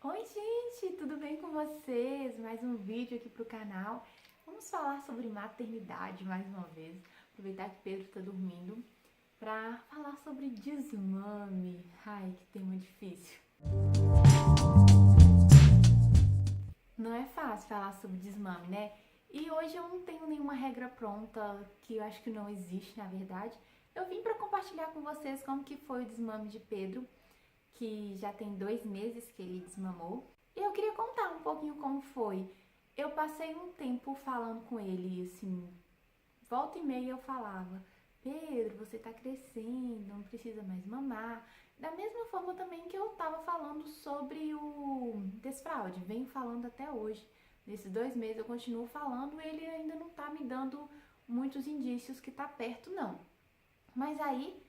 Oi gente, tudo bem com vocês? Mais um vídeo aqui pro canal. Vamos falar sobre maternidade mais uma vez. Aproveitar que Pedro tá dormindo pra falar sobre desmame. Ai, que tema difícil. Não é fácil falar sobre desmame, né? E hoje eu não tenho nenhuma regra pronta, que eu acho que não existe na verdade. Eu vim pra compartilhar com vocês como que foi o desmame de Pedro, que já tem 2 meses que ele desmamou. E eu queria contar um pouquinho como foi. Eu passei um tempo falando com ele, assim, volta e meia eu falava: Pedro, você tá crescendo, não precisa mais mamar. Da mesma forma também que eu tava falando sobre o desfraude, venho falando até hoje. Nesses 2 meses eu continuo falando e ele ainda não tá me dando muitos indícios que tá perto, não. Mas aí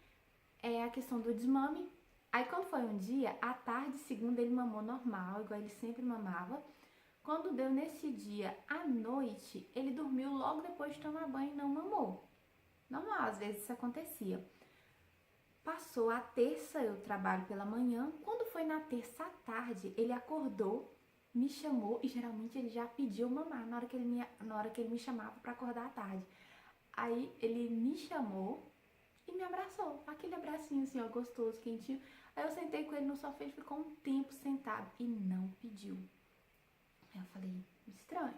é a questão do desmame. Aí quando foi um dia, à tarde, segunda, ele mamou normal, igual ele sempre mamava. Quando deu nesse dia, à noite, ele dormiu logo depois de tomar banho e não mamou. Normal, às vezes isso acontecia. Passou a terça, eu trabalho pela manhã. Quando foi na terça à tarde, ele acordou, me chamou e geralmente ele já pediu mamar na hora que ele me chamava para acordar à tarde. Aí ele me chamou e me abraçou. Aquele abracinho assim, ó, gostoso, quentinho. Aí eu sentei com ele no sofá e ficou um tempo sentado e não pediu. Aí eu falei, estranho.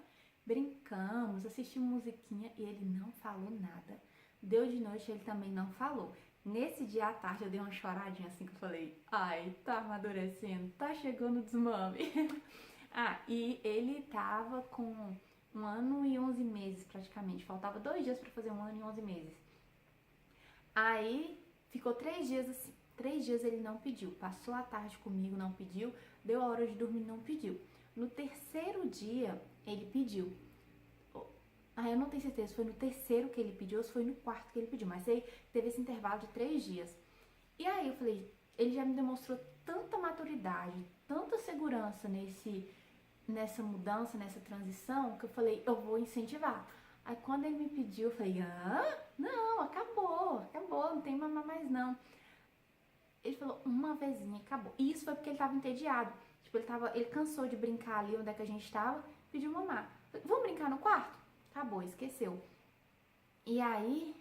Brincamos, assistimos musiquinha e ele não falou nada. Deu de noite, ele também não falou. Nesse dia à tarde eu dei uma choradinha assim que eu falei, ai, tá amadurecendo, tá chegando o desmame. E ele tava com 1 ano e 11 meses praticamente. Faltava 2 dias pra fazer 1 ano e 11 meses. Aí ficou 3 dias assim. 3 dias ele não pediu. Passou a tarde comigo, não pediu. Deu a hora de dormir, não pediu. No terceiro dia, ele pediu. Eu não tenho certeza se foi no terceiro que ele pediu ou se foi no quarto que ele pediu. Mas aí teve esse intervalo de 3 dias. E aí eu falei, ele já me demonstrou tanta maturidade, tanta segurança nessa mudança, nessa transição, que eu falei, eu vou incentivar. Aí quando ele me pediu, eu falei, não, acabou, não tem mamar mais não. Ele falou, uma vezinha, acabou. E isso foi porque ele tava entediado. Tipo, ele cansou de brincar ali onde é que a gente tava, pediu mamar. Vamos brincar no quarto? Acabou, esqueceu. E aí,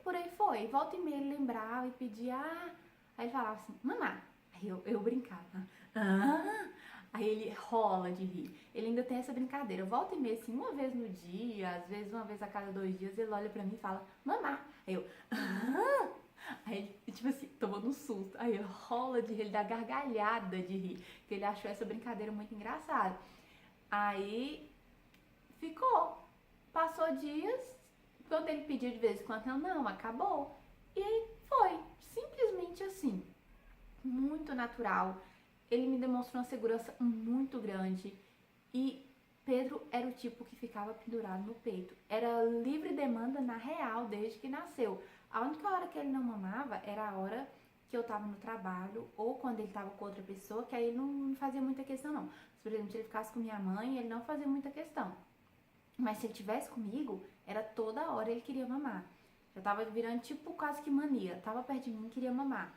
por aí foi. Volta e meia ele lembrava e pedia, Aí ele falava assim, mamar. Aí eu brincava, Aí ele rola de rir. Ele ainda tem essa brincadeira. Volta e meia, assim, uma vez no dia, às vezes uma vez a cada 2 dias, ele olha pra mim e fala, mamar. Aí eu, Aí ele, tipo assim, tomou um susto. Aí ele rola de rir, ele dá gargalhada de rir. Porque ele achou essa brincadeira muito engraçada. Aí ficou. Passou dias, quando ele pediu de vez em quando, eu não, acabou. E aí foi. Simplesmente assim. Muito natural. Ele me demonstrou uma segurança muito grande. E Pedro era o tipo que ficava pendurado no peito. Era livre demanda na real desde que nasceu. A única hora que ele não mamava era a hora que eu tava no trabalho ou quando ele tava com outra pessoa, que aí ele não fazia muita questão não. Se, por exemplo, ele ficasse com minha mãe, ele não fazia muita questão. Mas se ele tivesse comigo, era toda hora ele queria mamar. Já tava virando tipo quase que mania. Tava perto de mim, queria mamar.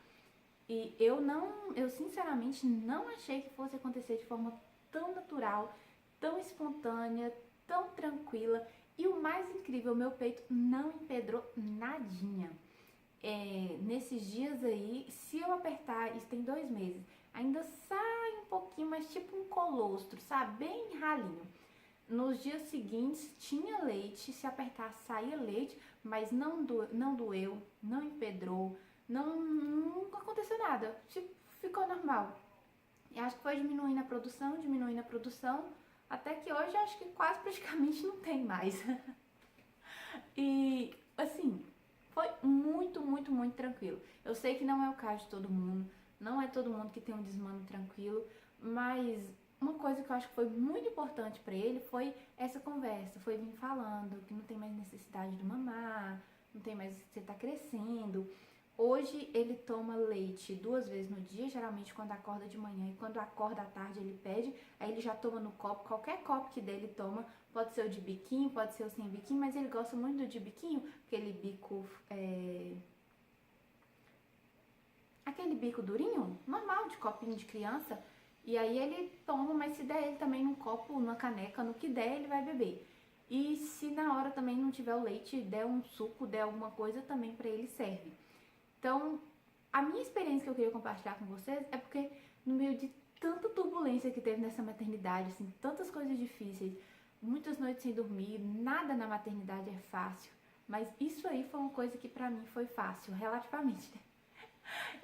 E eu sinceramente não achei que fosse acontecer de forma tão natural, tão espontânea, tão tranquila. E o mais incrível, meu peito não empedrou nadinha. Nesses dias aí, se eu apertar, isso tem 2 meses, ainda sai um pouquinho, mas tipo um colostro, sabe? Bem ralinho. Nos dias seguintes tinha leite, se apertar saía leite, mas não doeu, não empedrou, não aconteceu nada, tipo, ficou normal. E acho que foi diminuindo a produção, até que hoje acho que quase praticamente não tem mais. E assim, foi muito, muito, muito tranquilo. Eu sei que não é o caso de todo mundo, não é todo mundo que tem um desmame tranquilo, mas uma coisa que eu acho que foi muito importante pra ele foi essa conversa, foi vir falando que não tem mais necessidade de mamar, não tem mais, você tá crescendo. Hoje ele toma leite 2 vezes no dia, geralmente quando acorda de manhã e quando acorda à tarde ele pede, aí ele já toma no copo, qualquer copo que dele toma, pode ser o de biquinho, pode ser o sem biquinho, mas ele gosta muito do de biquinho, aquele bico, aquele bico durinho, normal, de copinho de criança, E aí ele toma, mas se der ele também num copo, numa caneca, no que der ele vai beber. E se na hora também não tiver o leite, der um suco, der alguma coisa, também para ele serve. Então, a minha experiência que eu queria compartilhar com vocês é porque no meio de tanta turbulência que teve nessa maternidade, assim, tantas coisas difíceis, muitas noites sem dormir, nada na maternidade é fácil. Mas isso aí foi uma coisa que pra mim foi fácil, relativamente, né?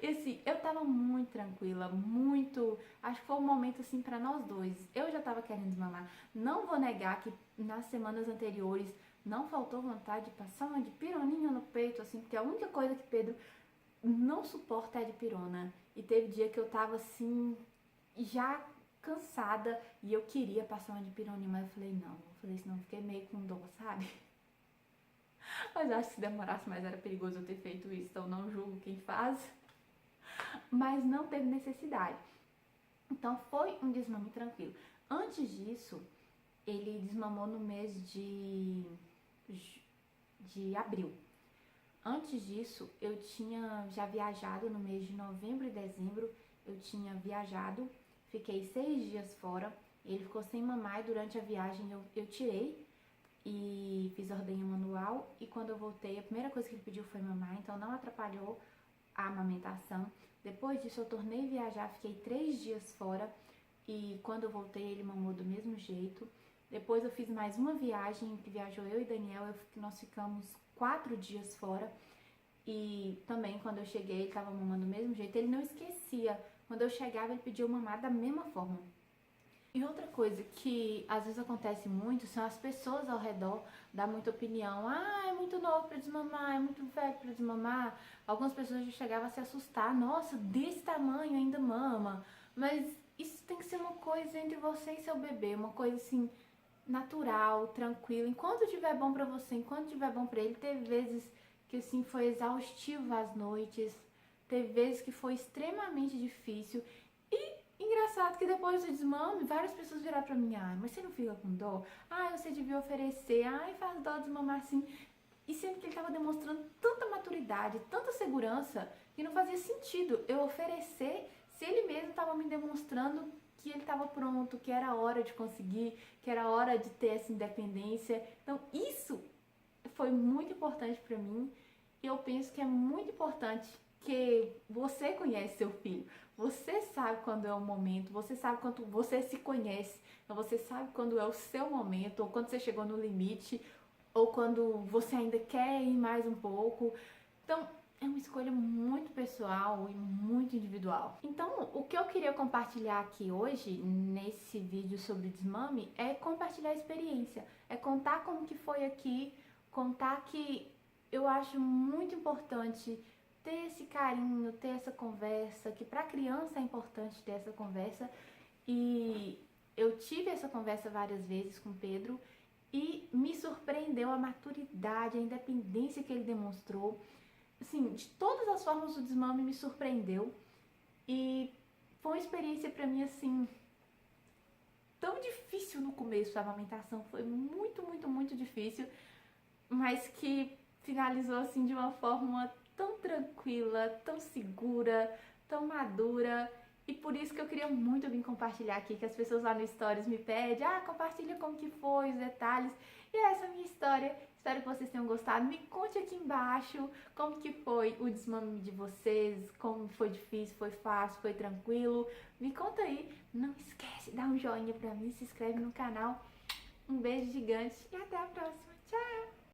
E assim, eu tava muito tranquila, muito... Acho que foi um momento assim pra nós dois. Eu já tava querendo desmamar. Não vou negar que nas semanas anteriores não faltou vontade de passar uma dipironinha no peito, assim, porque a única coisa que Pedro não suporta é a dipirona. E teve dia que eu tava assim, já cansada e eu queria passar uma dipironinha, mas eu falei, não. Eu falei, senão eu fiquei meio com dor, sabe? Mas acho que se demorasse mais era perigoso eu ter feito isso, então não julgo quem faz. Mas não teve necessidade. Então foi um desmame tranquilo. Antes disso, ele desmamou no mês de abril. Antes disso, eu tinha já viajado no mês de novembro e dezembro. Eu tinha viajado, fiquei 6 dias fora. Ele ficou sem mamar e durante a viagem eu tirei e fiz ordenha manual. E quando eu voltei, a primeira coisa que ele pediu foi mamar, então não atrapalhou a amamentação. Depois disso, eu tornei a viajar, fiquei 3 dias fora e quando eu voltei, ele mamou do mesmo jeito. Depois eu fiz mais uma viagem, que viajou eu e Daniel, nós ficamos 4 dias fora. E também quando eu cheguei, ele estava mamando do mesmo jeito, ele não esquecia. Quando eu chegava, ele pediu mamar da mesma forma. E outra coisa que às vezes acontece muito são as pessoas ao redor dar muita opinião. Ah, é muito novo para desmamar, é muito velho para desmamar. Algumas pessoas já chegavam a se assustar. Nossa, desse tamanho ainda mama. Mas isso tem que ser uma coisa entre você e seu bebê, uma coisa assim natural, tranquila. Enquanto tiver bom para você, enquanto tiver bom para ele. Teve vezes que assim foi exaustivo as noites, teve vezes que foi extremamente difícil. E engraçado que depois do desmame, várias pessoas viraram pra mim, ah, mas você não fica com dó? Ah, você devia oferecer, ai, faz dó desmamar assim. E sempre que ele tava demonstrando tanta maturidade, tanta segurança, que não fazia sentido eu oferecer se ele mesmo tava me demonstrando que ele estava pronto, que era hora de conseguir, que era hora de ter essa independência. Então isso foi muito importante para mim e eu penso que é muito importante que você conhece seu filho, você sabe quando é o momento, você sabe quando você se conhece, então você sabe quando é o seu momento, ou quando você chegou no limite, ou quando você ainda quer ir mais um pouco. Então é uma escolha muito pessoal e muito individual. Então, o que eu queria compartilhar aqui hoje, nesse vídeo sobre desmame, é compartilhar a experiência. É contar como que foi aqui, contar que eu acho muito importante ter esse carinho, ter essa conversa, que para criança é importante ter essa conversa. E eu tive essa conversa várias vezes com o Pedro e me surpreendeu a maturidade, a independência que ele demonstrou. Assim, de todas as formas o desmame me surpreendeu e foi uma experiência pra mim assim tão difícil no começo. A amamentação foi muito, muito, muito difícil, mas que finalizou assim de uma forma tão tranquila, tão segura, tão madura. E por isso que eu queria muito vir compartilhar aqui, que as pessoas lá no Stories me pedem, ah, compartilha como que foi, os detalhes. E essa é a minha história. Espero que vocês tenham gostado. Me conte aqui embaixo como que foi o desmame de vocês, como foi difícil, foi fácil, foi tranquilo. Me conta aí. Não esquece, dá um joinha pra mim, se inscreve no canal. Um beijo gigante e até a próxima.